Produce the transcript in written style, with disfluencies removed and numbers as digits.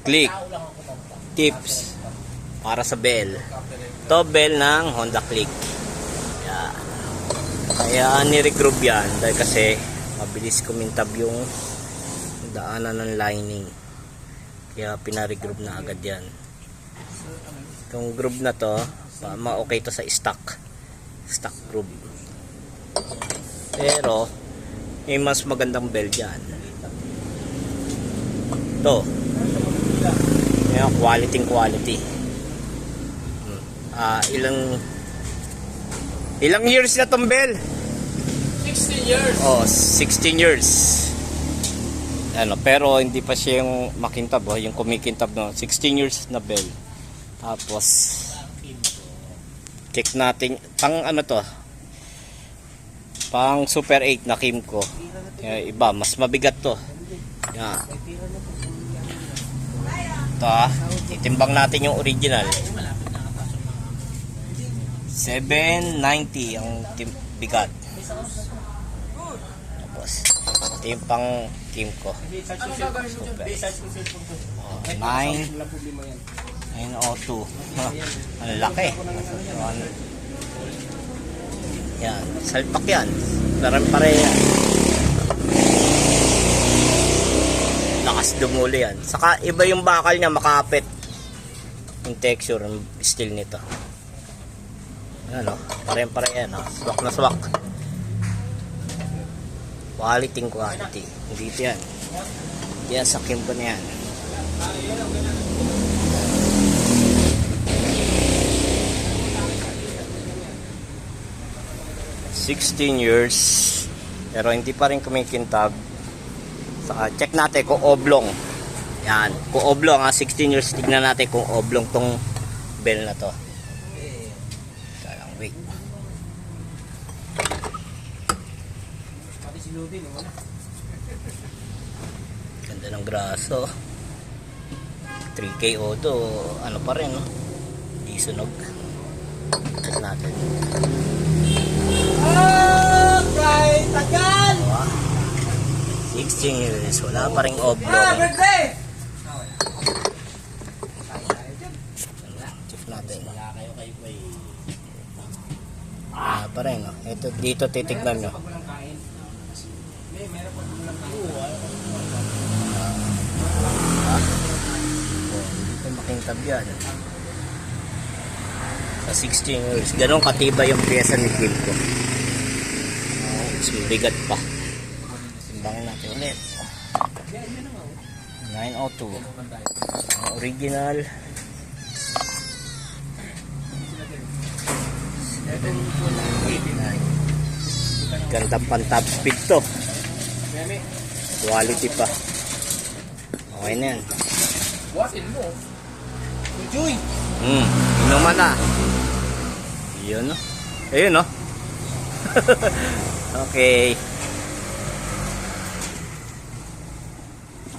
click tips para sa bell. Ito bell ng Honda Click. Yeah. Kaya ni-regroup yan dahil kasi mabilis kumintab yung daanan ng lining. Kaya pina-regroup na agad yan. Itong groove na to, ma-okay to sa stock groove. Pero may mas magandang bell dyan. Ito. Yung quality. Ilang years na tong bell? 16 years. Oh, 16 years. Pero hindi pa siya yung makintab, yung kumikintab no. 16 years na bell. Tapos check natin pang pang Super 8 na Kimco. Iba, mas mabigat to. Yan. Ito itimbang natin yung original. 790 ang bigat. Tapos ito yung pang Kimco. Super. 902. Ang laki. Yan, salpak yan. Pare yan. Lakas dumuli yan. Saka iba yung bakal niya, makapit. Yung texture, yung steel nito. Ano, pare yan. Swak na swak. Quality. Dito yan. Yan, sa Kimco na yan. $16 years pero hindi pa rin kumikintab. Saka check natin kung oblong. Yan, kung oblong 16 years, tignan natin kung oblong tong bell na to. Kaya wait. Ganda ng graso. 3K auto, ano pa rin, no? Di sunog. Check natin. Right, tagal! 16 years, wala pa rin oblong. Check natin. Pa rin, no? Ito, dito titignan nyo. Dito makintab yan. Sa 16 years, ganun katiba yung pyesa ni Kimco. Bigat pa. Timbangin natin ulit. 902. Ang original. 789. Gandang pan top speed to. Quality pa. Okay na yan. Buhatin mo. Ujoy. Inuman na. Yun, no? Ayun, no? Okay.